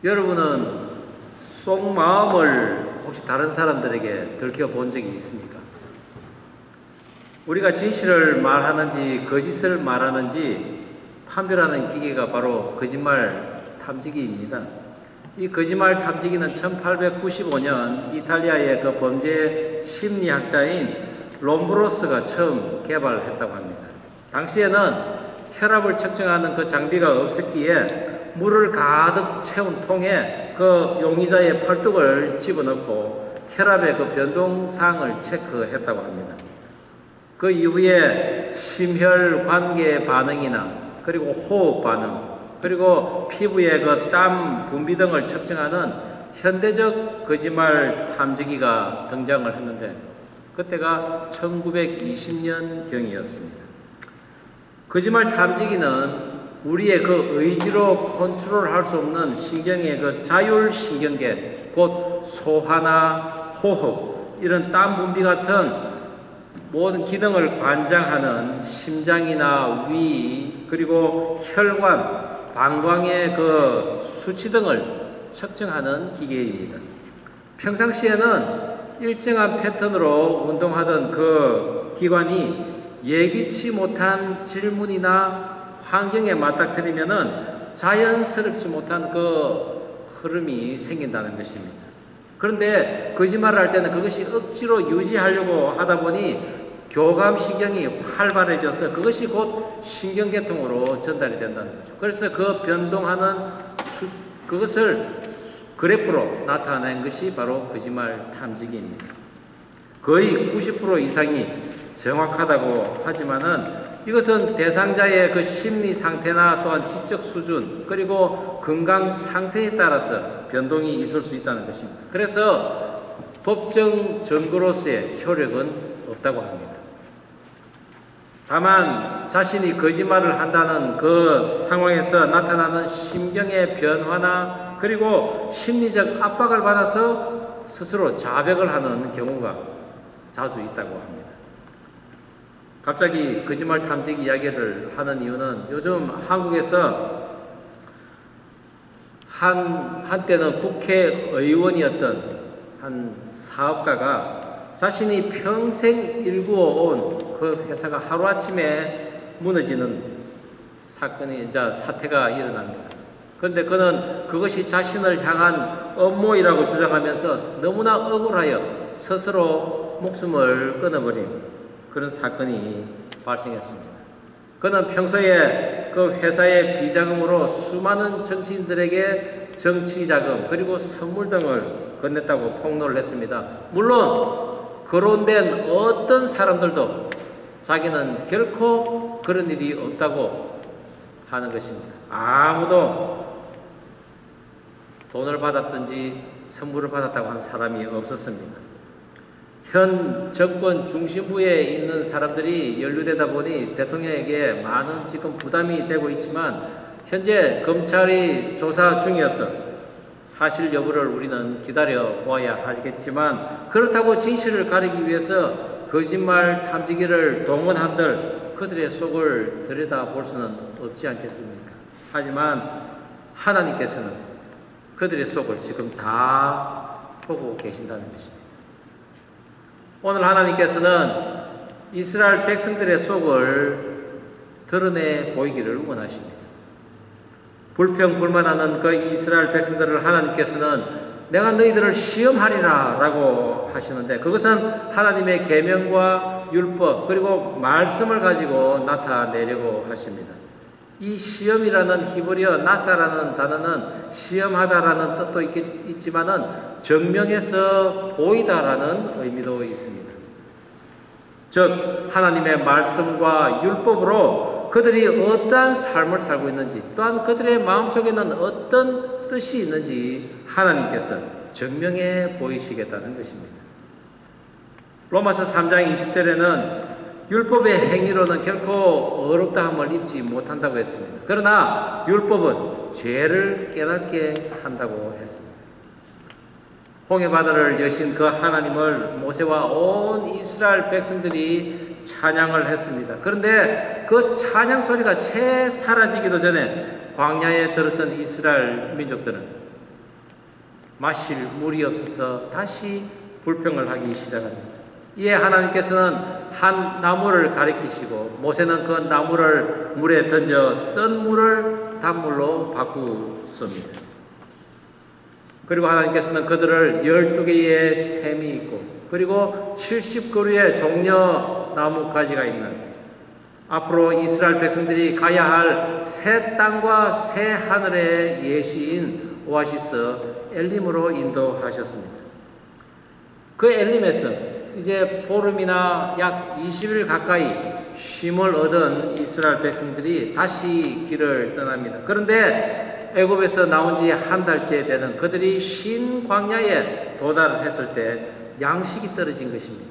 여러분은 속마음을 혹시 다른 사람들에게 들켜본 적이 있습니까? 우리가 진실을 말하는지 거짓을 말하는지 판별하는 기계가 바로 거짓말 탐지기입니다. 이 거짓말 탐지기는 1895년 이탈리아의 그 범죄 심리학자인 롬브로스가 처음 개발했다고 합니다. 당시에는 혈압을 측정하는 그 장비가 없었기에 물을 가득 채운 통에 그 용의자의 팔뚝을 집어넣고 혈압의 그 변동사항을 체크했다고 합니다. 그 이후에 심혈관계 반응이나 그리고 호흡 반응 그리고 피부의 그 땀 분비 등을 측정하는 현대적 거짓말 탐지기가 등장을 했는데 그때가 1920년경이었습니다. 거짓말 탐지기는 우리의 그 의지로 컨트롤할 수 없는 신경의 그 자율신경계, 곧 소화나 호흡, 이런 땀 분비 같은 모든 기능을 관장하는 심장이나 위, 그리고 혈관, 방광의 그 수치 등을 측정하는 기계입니다. 평상시에는 일정한 패턴으로 운동하던 그 기관이 예기치 못한 질문이나 환경에 맞닥뜨리면은 자연스럽지 못한 그 흐름이 생긴다는 것입니다. 그런데 거짓말을 할 때는 그것이 억지로 유지하려고 하다 보니 교감신경이 활발해져서 그것이 곧 신경계통으로 전달이 된다는 거죠. 그래서 그 변동하는 그것을 그래프로 나타낸 것이 바로 거짓말 탐지기입니다. 거의 90% 이상이 정확하다고 하지만은 이것은 대상자의 그 심리 상태나 또한 지적 수준 그리고 건강 상태에 따라서 변동이 있을 수 있다는 것입니다. 그래서 법정 증거로서의 효력은 없다고 합니다. 다만 자신이 거짓말을 한다는 그 상황에서 나타나는 심경의 변화나 그리고 심리적 압박을 받아서 스스로 자백을 하는 경우가 자주 있다고 합니다. 갑자기 거짓말 탐지기 이야기를 하는 이유는 요즘 한국에서 한때는 국회의원이었던 한 사업가가 자신이 평생 일구어온 그 회사가 하루아침에 무너지는 사태가 일어납니다. 그런데 그는 그것이 자신을 향한 업무이라고 주장하면서 너무나 억울하여 스스로 목숨을 끊어버린 그런 사건이 발생했습니다. 그는 평소에 그 회사의 비자금으로 수많은 정치인들에게 정치자금 그리고 선물 등을 건넸다고 폭로를 했습니다. 물론 거론된 어떤 사람들도 자기는 결코 그런 일이 없다고 하는 것입니다. 아무도 돈을 받았든지 선물을 받았다고 하는 사람이 없었습니다. 현 정권 중심부에 있는 사람들이 연루되다 보니 대통령에게 많은 지금 부담이 되고 있지만 현재 검찰이 조사 중이어서 사실 여부를 우리는 기다려 보아야 하겠지만 그렇다고 진실을 가리기 위해서 거짓말 탐지기를 동원한들 그들의 속을 들여다볼 수는 없지 않겠습니까? 하지만 하나님께서는 그들의 속을 지금 다 보고 계신다는 것입니다. 오늘 하나님께서는 이스라엘 백성들의 속을 드러내 보이기를 원하십니다. 불평불만하는 그 이스라엘 백성들을 하나님께서는 내가 너희들을 시험하리라 라고 하시는데 그것은 하나님의 계명과 율법 그리고 말씀을 가지고 나타내려고 하십니다. 이 시험이라는 히브리어 나사라는 단어는 시험하다라는 뜻도 있지만은 정명해서 보이다라는 의미도 있습니다. 즉 하나님의 말씀과 율법으로 그들이 어떠한 삶을 살고 있는지 또한 그들의 마음속에는 어떤 뜻이 있는지 하나님께서 정명해 보이시겠다는 것입니다. 로마서 3장 20절에는 율법의 행위로는 결코 어렵다함을 입지 못한다고 했습니다. 그러나 율법은 죄를 깨닫게 한다고 했습니다. 홍해바다를 여신 그 하나님을 모세와 온 이스라엘 백성들이 찬양을 했습니다. 그런데 그 찬양 소리가 채 사라지기도 전에 광야에 들어선 이스라엘 민족들은 마실 물이 없어서 다시 불평을 하기 시작합니다. 이에 하나님께서는 한 나무를 가리키시고 모세는 그 나무를 물에 던져 쓴 물을 단물로 바꾸습니다. 그리고 하나님께서는 그들을 12개의 샘이 있고 그리고 70그루의 종려 나무가지가 있는 앞으로 이스라엘 백성들이 가야 할 새 땅과 새 하늘의 예시인 오아시스 엘림으로 인도하셨습니다. 그 엘림에서 이제 보름이나 약 20일 가까이 쉼을 얻은 이스라엘 백성들이 다시 길을 떠납니다. 그런데 애굽에서 나온 지 한 달째 되는 그들이 신 광야에 도달했을 때 양식이 떨어진 것입니다.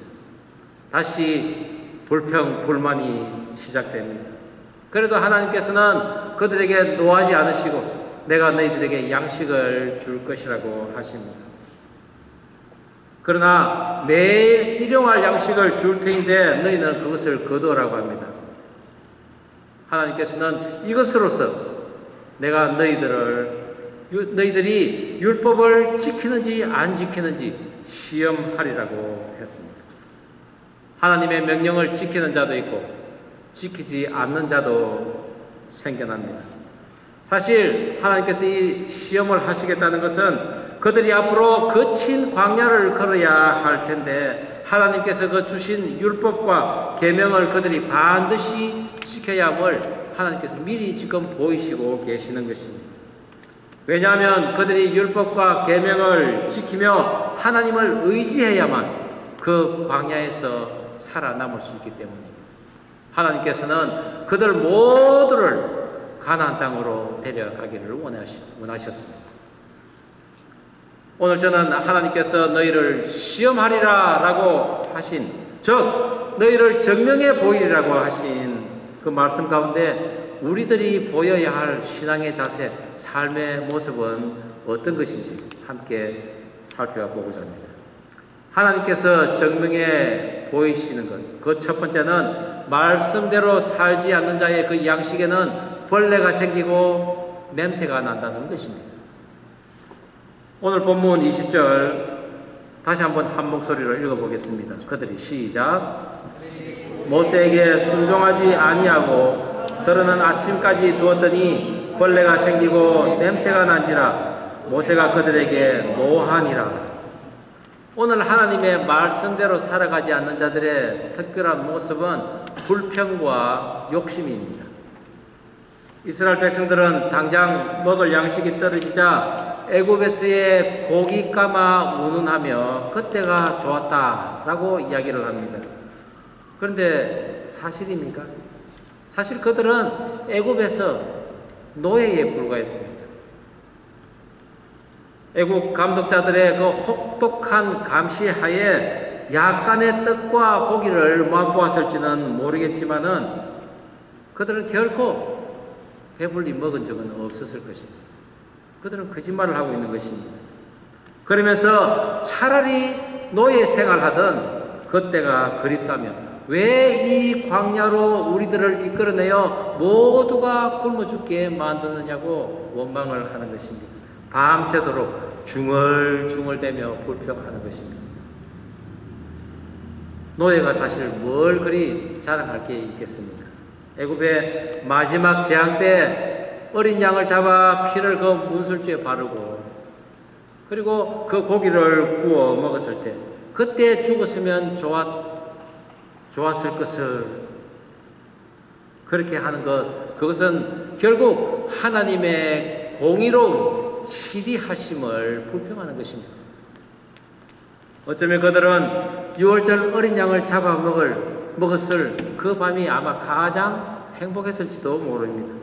다시 불평, 불만이 시작됩니다. 그래도 하나님께서는 그들에게 노하지 않으시고 내가 너희들에게 양식을 줄 것이라고 하십니다. 그러나 매일 일용할 양식을 줄 테인데 너희는 그것을 거두라고 합니다. 하나님께서는 이것으로서 내가 너희들이 율법을 지키는지 안 지키는지 시험하리라고 했습니다. 하나님의 명령을 지키는 자도 있고 지키지 않는 자도 생겨납니다. 사실 하나님께서 이 시험을 하시겠다는 것은 그들이 앞으로 거친 광야를 걸어야 할 텐데 하나님께서 그 주신 율법과 계명을 그들이 반드시 지켜야 함을 하나님께서 미리 지금 보이시고 계시는 것입니다. 왜냐하면 그들이 율법과 계명을 지키며 하나님을 의지해야만 그 광야에서 살아남을 수 있기 때문입니다. 하나님께서는 그들 모두를 가나안 땅으로 데려가기를 원하셨습니다. 오늘 저는 하나님께서 너희를 시험하리라 라고 하신, 즉 너희를 증명해 보이리라고 하신 그 말씀 가운데 우리들이 보여야 할 신앙의 자세, 삶의 모습은 어떤 것인지 함께 살펴보고자 합니다. 하나님께서 증명해 보이시는 것, 그 첫 번째는 말씀대로 살지 않는 자의 그 양식에는 벌레가 생기고 냄새가 난다는 것입니다. 오늘 본문 20절 다시 한번 한 목소리로 읽어보겠습니다. 그들이 시작. 모세에게 순종하지 아니하고 들으는 아침까지 두었더니 벌레가 생기고 냄새가 난지라 모세가 그들에게 노하니라. 오늘 하나님의 말씀대로 살아가지 않는 자들의 특별한 모습은 불평과 욕심입니다. 이스라엘 백성들은 당장 먹을 양식이 떨어지자 애굽에서의 고기 까마 운운하며 그때가 좋았다라고 이야기를 합니다. 그런데 사실입니까? 사실 그들은 애굽에서 노예에 불과했습니다. 애국 감독자들의 그 혹독한 감시하에 약간의 떡과 고기를 맛보았을지는 모르겠지만은 그들은 결코 배불리 먹은 적은 없었을 것입니다. 그들은 거짓말을 하고 있는 것입니다. 그러면서 차라리 노예 생활하던 그때가 그립다면 왜 이 광야로 우리들을 이끌어내어 모두가 굶어 죽게 만드느냐고 원망을 하는 것입니다. 밤새도록 중얼중얼대며 불평하는 것입니다. 노예가 사실 뭘 그리 자랑할 게 있겠습니까? 애굽의 마지막 재앙 때 어린 양을 잡아 피를 그 문술주에 바르고 그리고 그 고기를 구워 먹었을 때 그때 죽었으면 좋았을 것을 그렇게 하는 것, 그것은 결국 하나님의 공의로운 치리하심을 불평하는 것입니다. 어쩌면 그들은 6월절 어린 양을 잡아 먹었을 그 밤이 아마 가장 행복했을지도 모릅니다.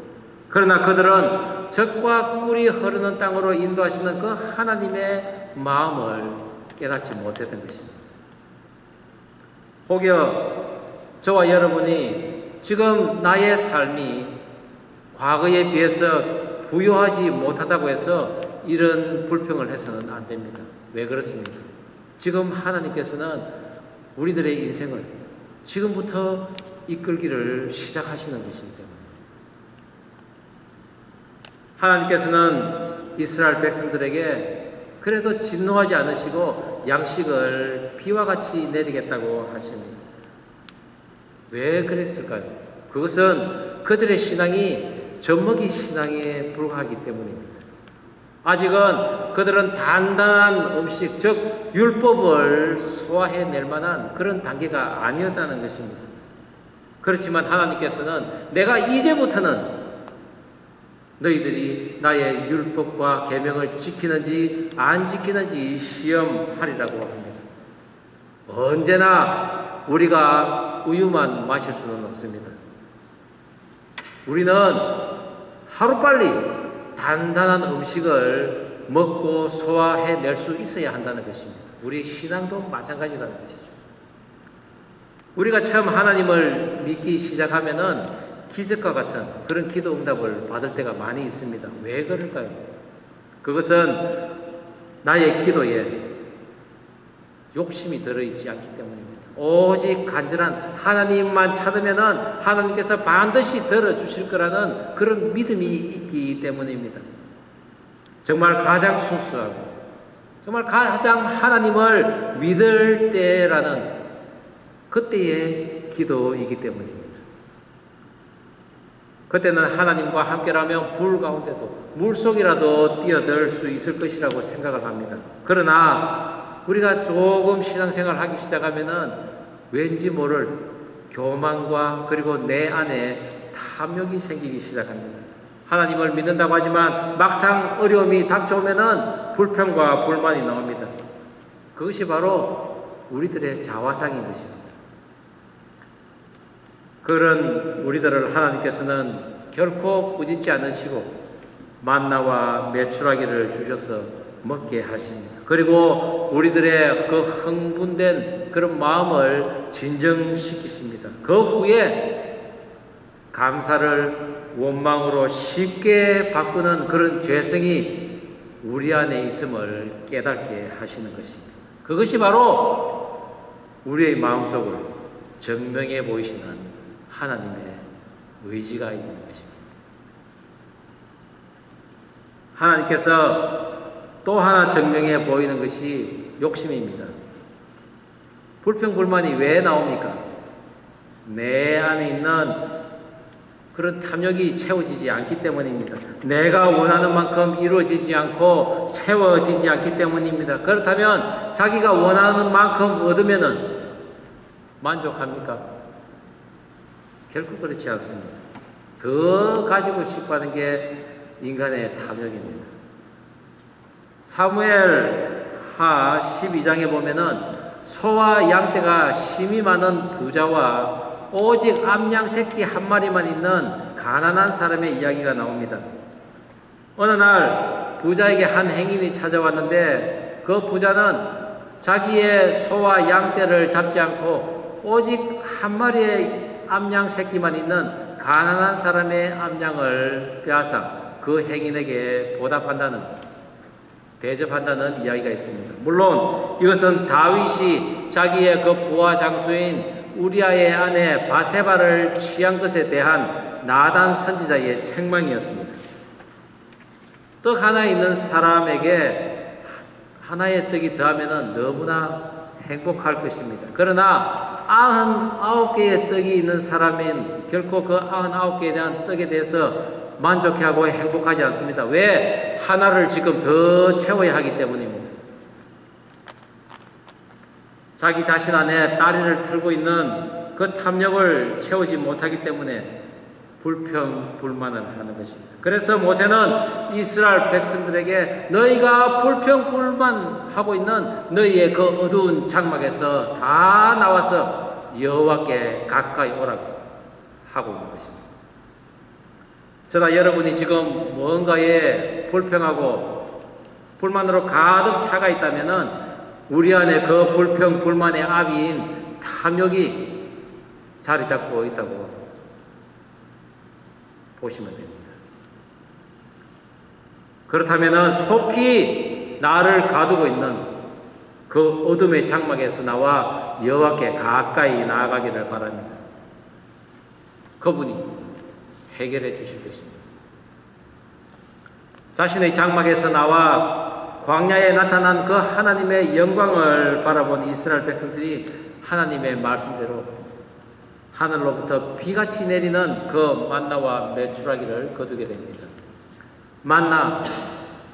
그러나 그들은 젖과 꿀이 흐르는 땅으로 인도하시는 그 하나님의 마음을 깨닫지 못했던 것입니다. 혹여 저와 여러분이 지금 나의 삶이 과거에 비해서 부유하지 못하다고 해서 이런 불평을 해서는 안 됩니다. 왜 그렇습니까? 지금 하나님께서는 우리들의 인생을 지금부터 이끌기를 시작하시는 것이기 때문에 하나님께서는 이스라엘 백성들에게 그래도 진노하지 않으시고 양식을 비와 같이 내리겠다고 하십니다. 왜 그랬을까요? 그것은 그들의 신앙이 젖먹이 신앙에 불과하기 때문입니다. 아직은 그들은 단단한 음식, 즉 율법을 소화해낼 만한 그런 단계가 아니었다는 것입니다. 그렇지만 하나님께서는 내가 이제부터는 너희들이 나의 율법과 계명을 지키는지 안 지키는지 시험하리라고 합니다. 언제나 우리가 우유만 마실 수는 없습니다. 우리는 하루빨리 단단한 음식을 먹고 소화해낼 수 있어야 한다는 것입니다. 우리 신앙도 마찬가지라는 것이죠. 우리가 처음 하나님을 믿기 시작하면은 기적과 같은 그런 기도 응답을 받을 때가 많이 있습니다. 왜 그럴까요? 그것은 나의 기도에 욕심이 들어있지 않기 때문입니다. 오직 간절한 하나님만 찾으면은 하나님께서 반드시 들어주실 거라는 그런 믿음이 있기 때문입니다. 정말 가장 순수하고 정말 가장 하나님을 믿을 때라는 그때의 기도이기 때문입니다. 그때는 하나님과 함께라면 불 가운데도 물속이라도 뛰어들 수 있을 것이라고 생각을 합니다. 그러나 우리가 조금 신앙생활을 하기 시작하면은 왠지 모를 교만과 그리고 내 안에 탐욕이 생기기 시작합니다. 하나님을 믿는다고 하지만 막상 어려움이 닥쳐오면은 불평과 불만이 나옵니다. 그것이 바로 우리들의 자화상인 것입니다. 그런 우리들을 하나님께서는 결코 꾸짖지 않으시고 만나와 메추라기를 주셔서 먹게 하십니다. 그리고 우리들의 그 흥분된 그런 마음을 진정시키십니다. 그 후에 감사를 원망으로 쉽게 바꾸는 그런 죄성이 우리 안에 있음을 깨닫게 하시는 것입니다. 그것이 바로 우리의 마음속을 증명해 보이시는 하나님의 의지가 있는 것입니다. 하나님께서 또 하나 증명해 보이는 것이 욕심입니다. 불평불만이 왜 나옵니까? 내 안에 있는 그런 탐욕이 채워지지 않기 때문입니다. 내가 원하는 만큼 이루어지지 않고 채워지지 않기 때문입니다. 그렇다면 자기가 원하는 만큼 얻으면은 만족합니까? 결코 그렇지 않습니다. 더 가지고 싶어 하는 게 인간의 탐욕입니다. 사무엘하 12장에 보면은 소와 양떼가 심이 많은 부자와 오직 암양 새끼 한 마리만 있는 가난한 사람의 이야기가 나옵니다. 어느 날 부자에게 한 행인이 찾아왔는데 그 부자는 자기의 소와 양떼를 잡지 않고 오직 한 마리의 암양 새끼만 있는 가난한 사람의 암양을 빼앗아 그 행인에게 대접한다는 이야기가 있습니다. 물론 이것은 다윗이 자기의 그 부하 장수인 우리아의 아내 바세바를 취한 것에 대한 나단 선지자의 책망이었습니다. 떡 하나 있는 사람에게 하나의 떡이 더하면 너무나 행복할 것입니다. 그러나 99개의 떡이 있는 사람은 결코 그 99개에 대한 떡에 대해서 만족해하고 행복하지 않습니다. 왜? 하나를 지금 더 채워야 하기 때문입니다. 자기 자신 안에 다리를 틀고 있는 그 탐욕을 채우지 못하기 때문에 불평, 불만을 하는 것입니다. 그래서 모세는 이스라엘 백성들에게 너희가 불평, 불만하고 있는 너희의 그 어두운 장막에서 다 나와서 여호와께 가까이 오라고 하고 있는 것입니다. 저나 여러분이 지금 뭔가에 불평하고 불만으로 가득 차가 있다면은 우리 안에 그 불평, 불만의 아비인 탐욕이 자리 잡고 있다고 보시면 됩니다. 그렇다면 속히 나를 가두고 있는 그 어둠의 장막에서 나와 여호와께 가까이 나아가기를 바랍니다. 그분이 해결해 주실 것입니다. 자신의 장막에서 나와 광야에 나타난 그 하나님의 영광을 바라본 이스라엘 백성들이 하나님의 말씀대로 하늘로부터 비같이 내리는 그 만나와 메추라기를 거두게 됩니다. 만나,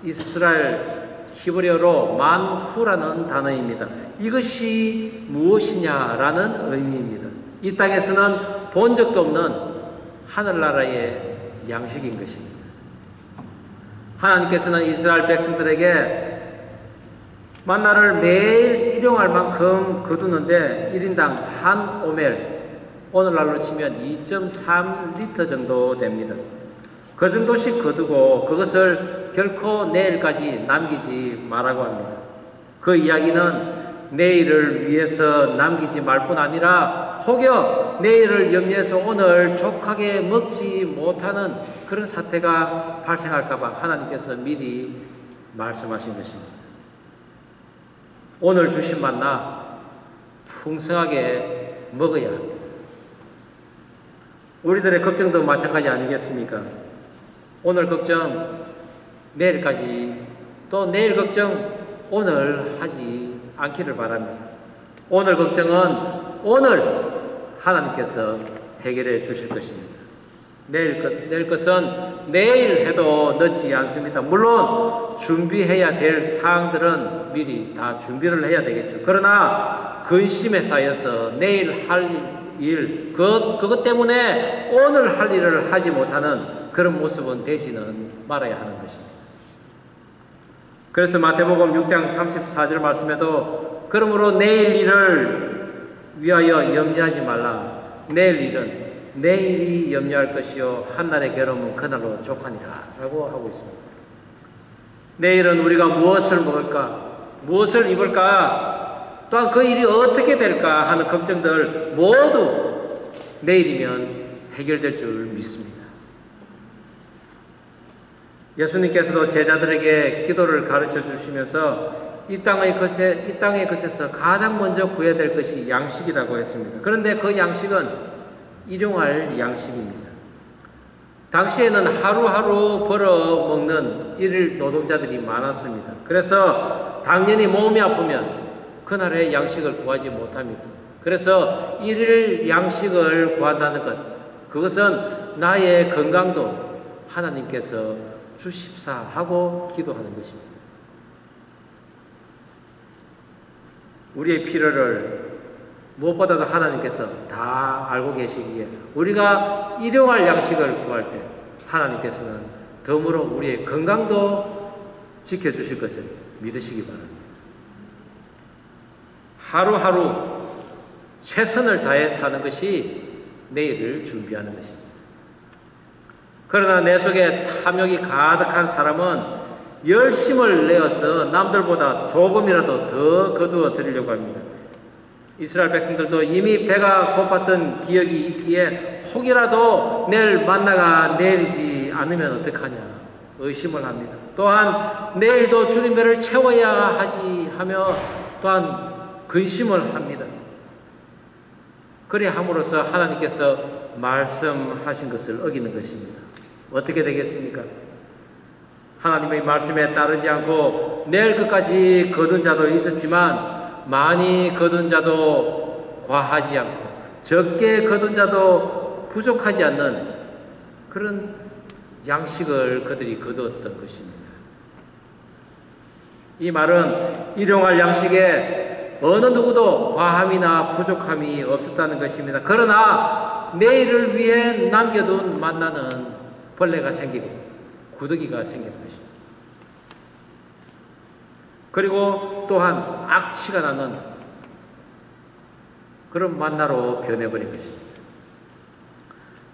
이스라엘 히브리어로 만후라는 단어입니다. 이것이 무엇이냐라는 의미입니다. 이 땅에서는 본 적도 없는 하늘나라의 양식인 것입니다. 하나님께서는 이스라엘 백성들에게 만나를 매일 일용할 만큼 거두는데 1인당 한 오멜, 오늘날로 치면 2.3리터 정도 됩니다. 그 정도씩 거두고 그것을 결코 내일까지 남기지 말라고 합니다. 그 이야기는 내일을 위해서 남기지 말 뿐 아니라 혹여 내일을 염려해서 오늘 족하게 먹지 못하는 그런 사태가 발생할까봐 하나님께서 미리 말씀하신 것입니다. 오늘 주신 만나 풍성하게 먹어야 합니다. 우리들의 걱정도 마찬가지 아니겠습니까? 오늘 걱정 내일까지, 또 내일 걱정 오늘 하지 않기를 바랍니다. 오늘 걱정은 오늘 하나님께서 해결해 주실 것입니다. 내일 것은 내일 해도 늦지 않습니다. 물론 준비해야 될 사항들은 미리 다 준비를 해야 되겠죠. 그러나 근심에 쌓여서 내일 할 일, 그것 때문에 오늘 할 일을 하지 못하는 그런 모습은 되지는 말아야 하는 것입니다. 그래서 마태복음 6장 34절 말씀에도 그러므로 내일 일을 위하여 염려하지 말라. 내일 일은 내일이 염려할 것이요 한날의 괴로움은 그날로 족하니라 라고 하고 있습니다. 내일은 우리가 무엇을 먹을까, 무엇을 입을까, 또한 그 일이 어떻게 될까 하는 걱정들 모두 내일이면 해결될 줄 믿습니다. 예수님께서도 제자들에게 기도를 가르쳐 주시면서 이 땅의 것에서 가장 먼저 구해야 될 것이 양식이라고 했습니다. 그런데 그 양식은 일용할 양식입니다. 당시에는 하루하루 벌어 먹는 일일 노동자들이 많았습니다. 그래서 당연히 몸이 아프면 그날의 양식을 구하지 못합니다. 그래서 일일 양식을 구한다는 것, 그것은 나의 건강도 하나님께서 주십사 하고 기도하는 것입니다. 우리의 필요를 무엇보다도 하나님께서 다 알고 계시기에 우리가 일용할 양식을 구할 때 하나님께서는 덤으로 우리의 건강도 지켜주실 것을 믿으시기 바랍니다. 하루하루 최선을 다해 사는 것이 내일을 준비하는 것입니다. 그러나 내 속에 탐욕이 가득한 사람은 열심을 내어서 남들보다 조금이라도 더 거두어 드리려고 합니다. 이스라엘 백성들도 이미 배가 고팠던 기억이 있기에 혹이라도 내일 만나가 내리지 않으면 어떡하냐 의심을 합니다. 또한 내일도 주님 배를 채워야 하지 하며 또한 근심을 합니다. 그래 함으로써 하나님께서 말씀하신 것을 어기는 것입니다. 어떻게 되겠습니까? 하나님의 말씀에 따르지 않고 내일 끝까지 거둔 자도 있었지만 많이 거둔 자도 과하지 않고 적게 거둔 자도 부족하지 않는 그런 양식을 그들이 거두었던 것입니다. 이 말은 일용할 양식에 어느 누구도 과함이나 부족함이 없었다는 것입니다. 그러나 내일을 위해 남겨둔 만나는 벌레가 생기고 구더기가 생기는 것입니다. 그리고 또한 악취가 나는 그런 만나로 변해버린 것입니다.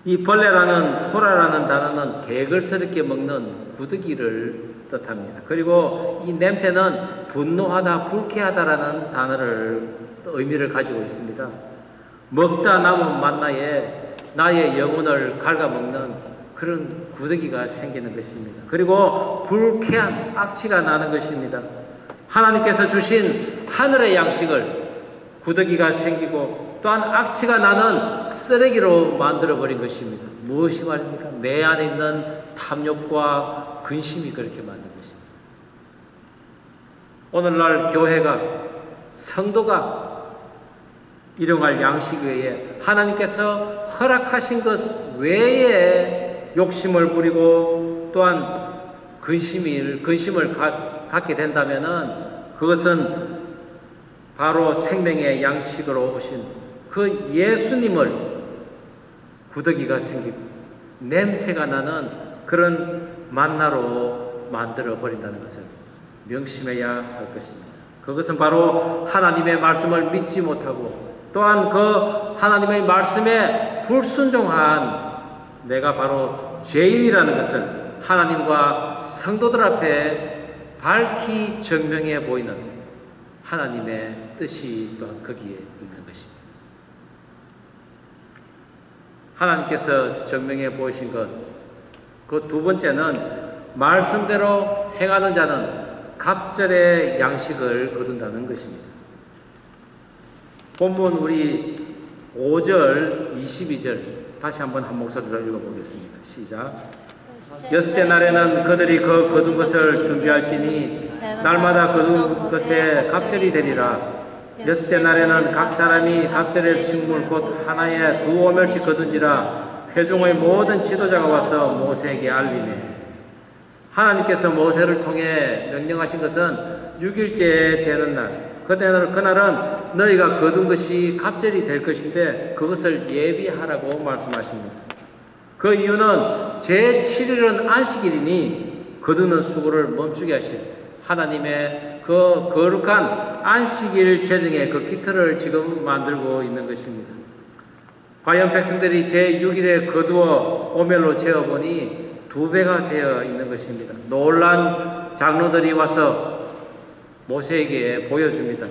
이 벌레라는 토라라는 단어는 개걸스럽게 먹는 구더기를 뜻합니다. 그리고 이 냄새는 분노하다, 불쾌하다라는 단어를 의미를 가지고 있습니다. 먹다 남은 만나에 나의 영혼을 갉아먹는 그런 구더기가 생기는 것입니다. 그리고 불쾌한 악취가 나는 것입니다. 하나님께서 주신 하늘의 양식을 구더기가 생기고 또한 악취가 나는 쓰레기로 만들어버린 것입니다. 무엇이 말입니까? 내 안에 있는 탐욕과 근심이 그렇게 만든 것입니다. 오늘날 교회가, 성도가 일용할 양식 외에 하나님께서 허락하신 것 외에 욕심을 부리고 또한 근심을 갖게 된다면은 그것은 바로 생명의 양식으로 오신 그 예수님을 구더기가 생기고 냄새가 나는 그런 만나로 만들어 버린다는 것을 명심해야 할 것입니다. 그것은 바로 하나님의 말씀을 믿지 못하고 또한 그 하나님의 말씀에 불순종한 내가 바로 죄인이라는 것을 하나님과 성도들 앞에 밝히 증명해 보이는 하나님의 뜻이 또한 거기에 있는 것입니다. 하나님께서 증명해 보이신 것, 그 두 번째는 말씀대로 행하는 자는 갑절의 양식을 거둔다는 것입니다. 본문 우리 5절, 22절 다시 한번 한 목소리로 읽어보겠습니다. 시작. 여섯째 날에는 그들이 그 거둔 것을 준비할지니 날마다 거둔 것에 갑절이 되리라. 여섯째 날에는 각 사람이 갑절의 식물 곧 하나에 2오멜씩 거둔지라. 회중의 모든 지도자가 와서 모세에게 알리매. 하나님께서 모세를 통해 명령하신 것은 6일째 되는 날, 그날은 너희가 거둔 것이 갑절이 될 것인데 그것을 예비하라고 말씀하십니다. 그 이유는 제7일은 안식일이니 거두는 수고를 멈추게 하신 하나님의 그 거룩한 안식일 제정의 그 기틀을 지금 만들고 있는 것입니다. 과연 백성들이 제6일에 거두어 오멜로 재어보니 2배가 되어 있는 것입니다. 놀란 장로들이 와서 모세에게 보여줍니다.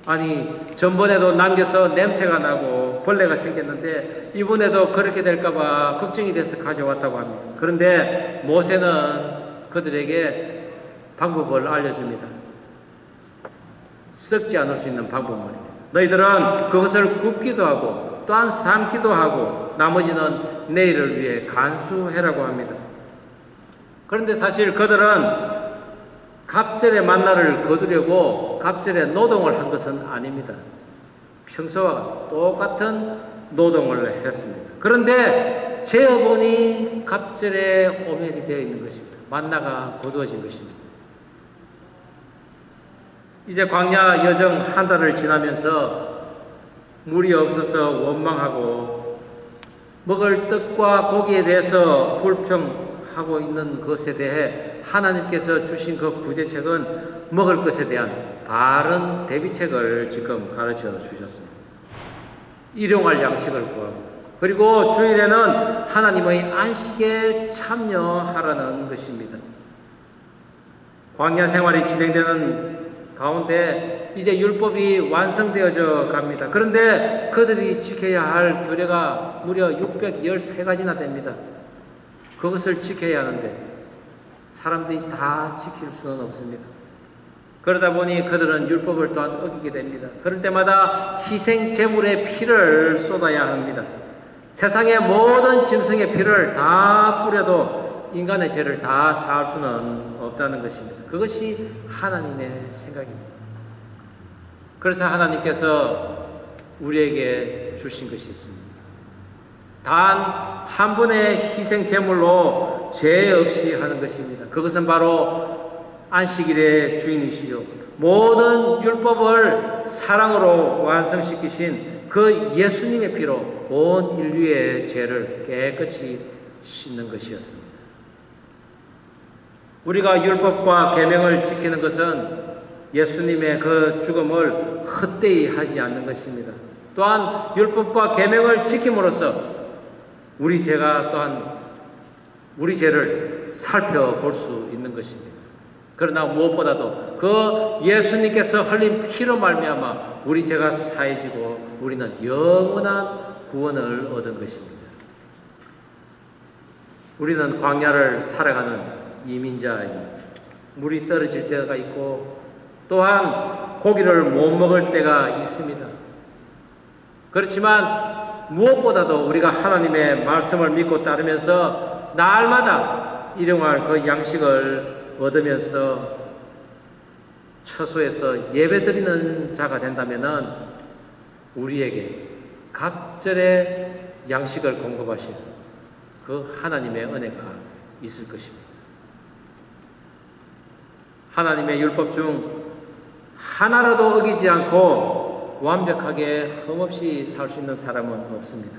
아니, 전번에도 남겨서 냄새가 나고 벌레가 생겼는데 이번에도 그렇게 될까봐 걱정이 돼서 가져왔다고 합니다. 그런데 모세는 그들에게 방법을 알려줍니다. 썩지 않을 수 있는 방법입니다. 너희들은 그것을 굽기도 하고 또한 삶기도 하고 나머지는 내일을 위해 간수해라고 합니다. 그런데 사실 그들은 갑절의 만나를 거두려고 갑절의 노동을 한 것은 아닙니다. 평소와 똑같은 노동을 했습니다. 그런데 재어보니 갑절의 오멜이 되어 있는 것입니다. 만나가 거두어진 것입니다. 이제 광야 여정 한 달을 지나면서 물이 없어서 원망하고 먹을 떡과 고기에 대해서 불평하고 있는 것에 대해 하나님께서 주신 그 구제책은 먹을 것에 대한 바른 대비책을 지금 가르쳐 주셨습니다. 일용할 양식을 구하고 그리고 주일에는 하나님의 안식에 참여하라는 것입니다. 광야 생활이 진행되는 가운데 이제 율법이 완성되어져 갑니다. 그런데 그들이 지켜야 할 규례가 무려 613가지나 됩니다. 그것을 지켜야 하는데 사람들이 다 지킬 수는 없습니다. 그러다 보니 그들은 율법을 또한 어기게 됩니다. 그럴 때마다 희생 제물의 피를 쏟아야 합니다. 세상의 모든 짐승의 피를 다 뿌려도 인간의 죄를 다 사할 수는 없다는 것입니다. 그것이 하나님의 생각입니다. 그래서 하나님께서 우리에게 주신 것이 있습니다. 단 한 번의 희생 제물로 죄 없이 하는 것입니다. 그것은 바로 안식일의 주인이시요 모든 율법을 사랑으로 완성시키신 그 예수님의 피로 온 인류의 죄를 깨끗이 씻는 것이었습니다. 우리가 율법과 계명을 지키는 것은 예수님의 그 죽음을 헛되이 하지 않는 것입니다. 또한 율법과 계명을 지킴으로써 우리 죄가 또한 우리 죄를 살펴볼 수 있는 것입니다. 그러나 무엇보다도 그 예수님께서 흘린 피로 말미암아 우리 죄가 사해지고 우리는 영원한 구원을 얻은 것입니다. 우리는 광야를 살아가는 이민자입니다. 물이 떨어질 때가 있고 또한 고기를 못 먹을 때가 있습니다. 그렇지만 무엇보다도 우리가 하나님의 말씀을 믿고 따르면서 날마다 일용할 그 양식을 얻으면서 처소에서 예배드리는 자가 된다면은 우리에게 갑절의 양식을 공급하실 그 하나님의 은혜가 있을 것입니다. 하나님의 율법 중 하나라도 어기지 않고 완벽하게 흠없이 살 수 있는 사람은 없습니다.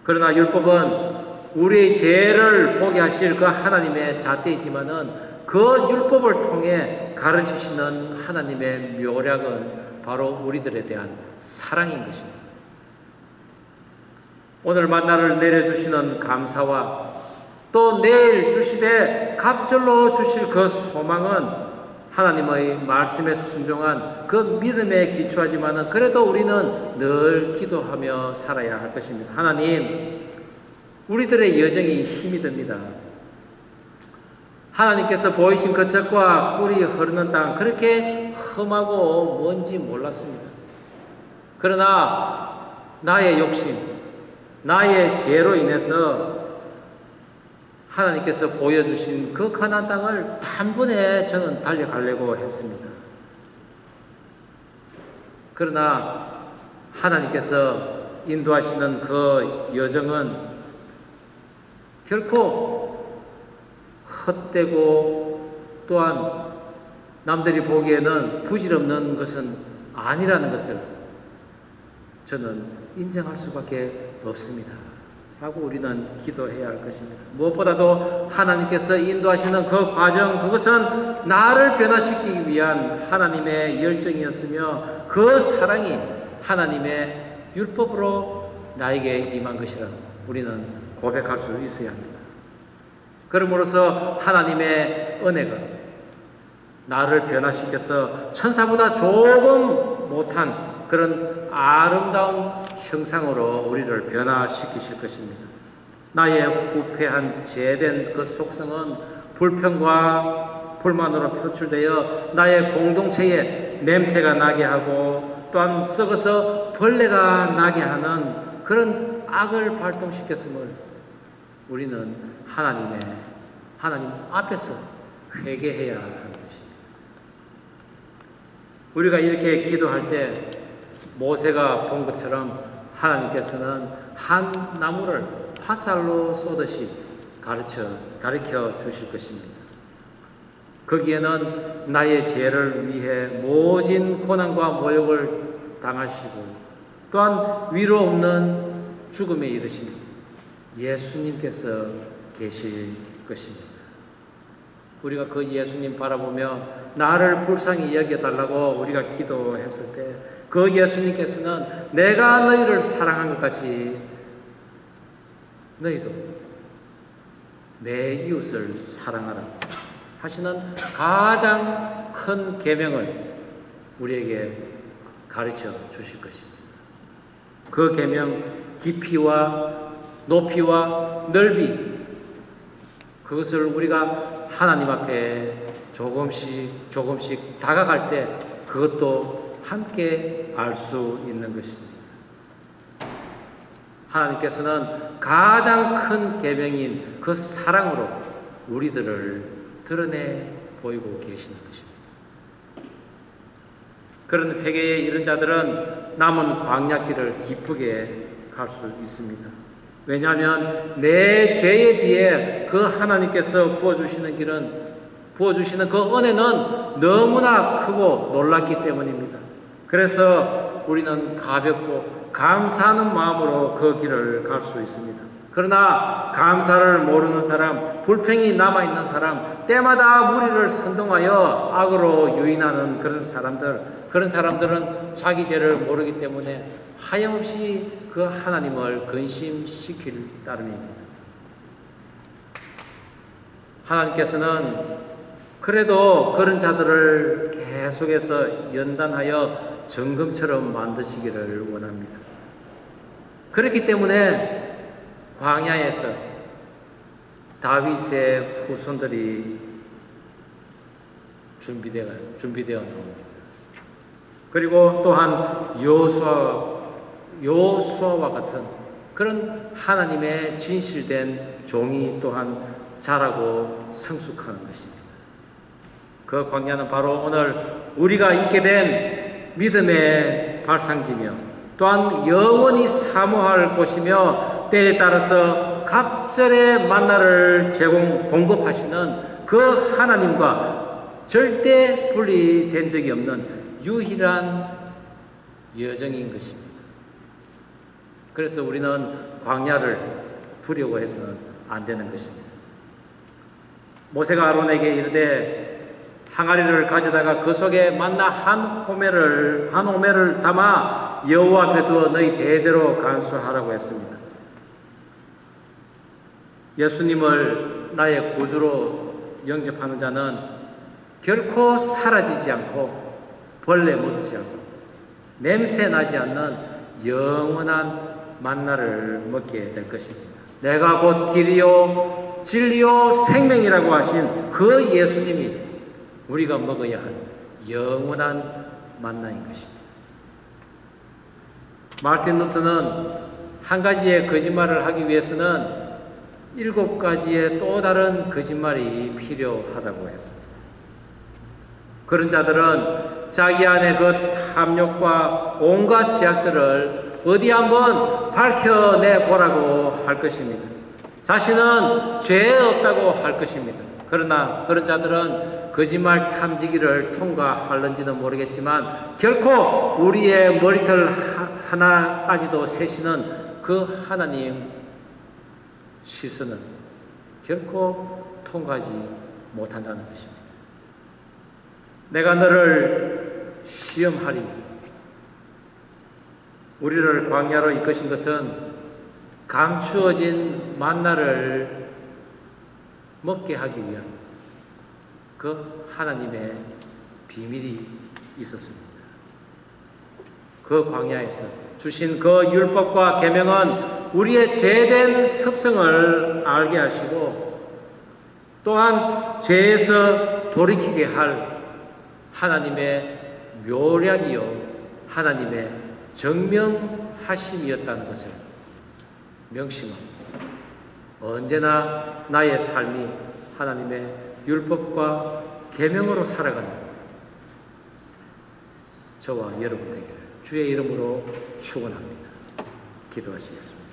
그러나 율법은 우리의 죄를 보게 하실 그 하나님의 잣대이지만은 그 율법을 통해 가르치시는 하나님의 묘략은 바로 우리들에 대한 사랑인 것입니다. 오늘 만나를 내려주시는 감사와 또 내일 주시되 갑절로 주실 그 소망은 하나님의 말씀에 순종한 그 믿음에 기초하지만은 그래도 우리는 늘 기도하며 살아야 할 것입니다. 하나님, 우리들의 여정이 힘이 듭니다. 하나님께서 보이신 그 젖과 꿀이 흐르는 땅, 그렇게 험하고 뭔지 몰랐습니다. 그러나 나의 욕심, 나의 죄로 인해서 하나님께서 보여주신 그 가나안 땅을 단번에 저는 달려가려고 했습니다. 그러나 하나님께서 인도하시는 그 여정은 결코 헛되고 또한 남들이 보기에는 부질없는 것은 아니라는 것을 저는 인정할 수밖에 없습니다. 라고 우리는 기도해야 할 것입니다. 무엇보다도 하나님께서 인도하시는 그 과정, 그것은 나를 변화시키기 위한 하나님의 열정이었으며 그 사랑이 하나님의 율법으로 나에게 임한 것이라 우리는 고백할 수 있어야 합니다. 그러므로서 하나님의 은혜가 나를 변화시켜서 천사보다 조금 못한 그런 아름다운 형상으로 우리를 변화시키실 것입니다. 나의 후패한 죄된 그 속성은 불평과 불만으로 표출되어 나의 공동체에 냄새가 나게 하고 또한 썩어서 벌레가 나게 하는 그런 악을 발동시켰음을 우리는 하나님 앞에서 회개해야 하는 것입니다. 우리가 이렇게 기도할 때 모세가 본 것처럼 하나님께서는 한 나무를 화살로 쏘듯이 가르쳐 주실 것입니다. 거기에는 나의 죄를 위해 모진 고난과 모욕을 당하시고 또한 위로 없는 죽음에 이르신 예수님께서 계실 것입니다. 우리가 그 예수님 바라보며 나를 불쌍히 여겨달라고 우리가 기도했을 때 그 예수님께서는 내가 너희를 사랑한 것 같이 너희도 내 이웃을 사랑하라 하시는 가장 큰 계명을 우리에게 가르쳐 주실 것입니다. 그 계명 깊이와 높이와 넓이 그것을 우리가 하나님 앞에 조금씩 다가갈 때 그것도 함께 알 수 있는 것입니다. 하나님께서는 가장 큰 계명인 그 사랑으로 우리들을 드러내 보이고 계시는 것입니다. 그런 회개에 이른 자들은 남은 광야길을 기쁘게 갈 수 있습니다. 왜냐하면 내 죄에 비해 그 하나님께서 부어주시는 그 은혜는 너무나 크고 놀랍기 때문입니다. 그래서 우리는 가볍고 감사하는 마음으로 그 길을 갈 수 있습니다. 그러나 감사를 모르는 사람, 불평이 남아있는 사람, 때마다 무리를 선동하여 악으로 유인하는 그런 사람들은 자기 죄를 모르기 때문에 하염없이 그 하나님을 근심시킬 따름입니다. 하나님께서는 그래도 그런 자들을 계속해서 연단하여 정금처럼 만드시기를 원합니다. 그렇기 때문에 광야에서 다윗의 후손들이 준비되어 나옵니다. 그리고 또한 여호수아와 같은 그런 하나님의 진실된 종이 또한 자라고 성숙하는 것입니다. 그 그 광야는 바로 오늘 우리가 있게 된 믿음의 발상지며 또한 영원히 사모할 곳이며 때에 따라서 각절의 만나를 공급하시는 그 하나님과 절대 분리된 적이 없는 유일한 여정인 것입니다. 그래서 우리는 광야를 두려워해서는 안 되는 것입니다. 모세가 아론에게 이르되 항아리를 가져다가 그 속에 만나 한 호멜을 담아 여호와 앞에 두어 너희 대대로 간수하라고 했습니다. 예수님을 나의 구주로 영접하는 자는 결코 사라지지 않고 벌레 먹지 않고 냄새 나지 않는 영원한 만나를 먹게 될 것입니다. 내가 곧 길이요 진리요 생명이라고 하신 그 예수님이 우리가 먹어야 할 영원한 만나인 것입니다. 마르틴 루터는 한 가지의 거짓말을 하기 위해서는 7가지의 또 다른 거짓말이 필요하다고 했습니다. 그런 자들은 자기 안에 그 탐욕과 온갖 죄악들을 어디 한번 밝혀내 보라고 할 것입니다. 자신은 죄 없다고 할 것입니다. 그러나 그런 자들은 거짓말 탐지기를 통과할는지는 모르겠지만 결코 우리의 머리털 하나까지도 세시는 그 하나님 시선은 결코 통과하지 못한다는 것입니다. 내가 너를 시험하리니 우리를 광야로 이끄신 것은 감추어진 만나를 먹게 하기 위한 그 하나님의 비밀이 있었습니다. 그 광야에서 주신 그 율법과 계명은 우리의 죄된 습성을 알게 하시고 또한 죄에서 돌이키게 할 하나님의 묘략이요 하나님의 정명하심이었다는 것을 명심합니다. 언제나 나의 삶이 하나님의 율법과 계명으로 살아가는 저와 여러분 되기를 주의 이름으로 축원합니다. 기도하시겠습니다.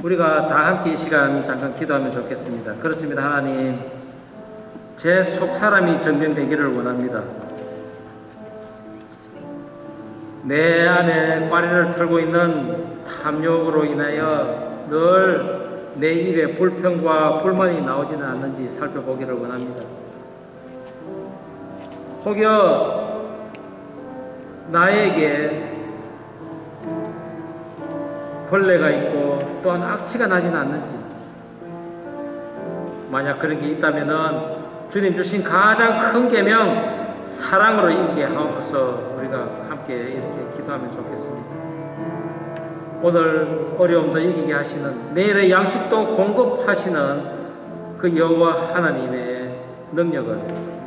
우리가 다 함께 이 시간 잠깐 기도하면 좋겠습니다. 그렇습니다. 하나님, 제 속사람이 정명되기를 원합니다. 내 안에 꽈리를 털고 있는 탐욕으로 인하여 늘 내 입에 불평과 불만이 나오지는 않는지 살펴보기를 원합니다. 혹여 나에게 벌레가 있고 또한 악취가 나지는 않는지, 만약 그런 게 있다면은 주님 주신 가장 큰 계명 사랑으로 이기게 하옵소서. 우리가 함께 이렇게 기도하면 좋겠습니다. 오늘 어려움도 이기게 하시는, 내일의 양식도 공급하시는 그 여호와 하나님의 능력을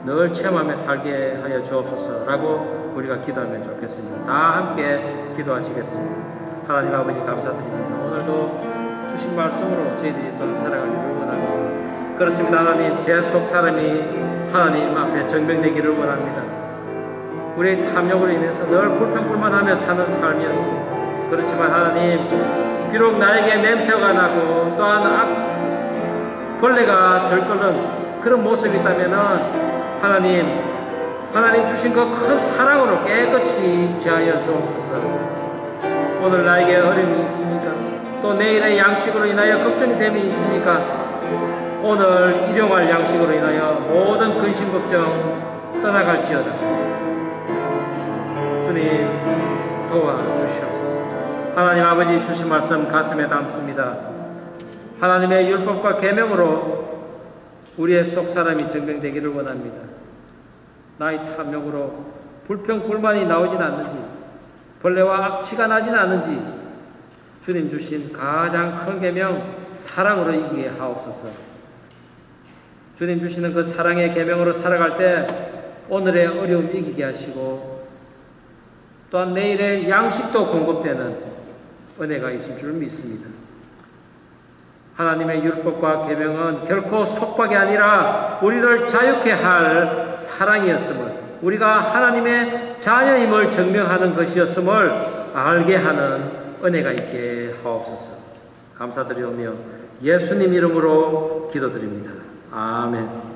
늘 체험하며 살게 하여 주옵소서라고 우리가 기도하면 좋겠습니다. 다 함께 기도하시겠습니다. 하나님 아버지 감사드립니다. 오늘도 주신 말씀으로 저희들이 또 살아가기를 원합니다. 그렇습니다. 하나님, 제 속 사람이 하나님 앞에 정명되기를 원합니다. 우리의 탐욕으로 인해서 늘 불평불만하며 사는 삶이었습니다. 그렇지만 하나님, 비록 나에게 냄새가 나고 또한 벌레가 들끓는 그런 모습이 있다면은 하나님 주신 그 큰 사랑으로 깨끗이 제하여 주옵소서. 오늘 나에게 어려움이 있습니까? 또 내일의 양식으로 인하여 걱정이 됨이 있습니까? 오늘 일용할 양식으로 인하여 모든 근심 걱정 떠나갈지어다. 주님 도와주시옵소서. 하나님 아버지 주신 말씀 가슴에 담습니다. 하나님의 율법과 계명으로 우리의 속사람이 증명되기를 원합니다. 나의 탐욕으로 불평 불만이 나오진 않는지, 벌레와 악취가 나진 않는지 주님 주신 가장 큰 계명 사랑으로 이기게 하옵소서. 주님 주시는 그 사랑의 계명으로 살아갈 때 오늘의 어려움 이기게 하시고 또한 내일의 양식도 공급되는 은혜가 있을 줄 믿습니다. 하나님의 율법과 계명은 결코 속박이 아니라 우리를 자유케 할 사랑이었음을, 우리가 하나님의 자녀임을 증명하는 것이었음을 알게 하는 은혜가 있게 하옵소서. 감사드리오며 예수님 이름으로 기도드립니다. 아멘.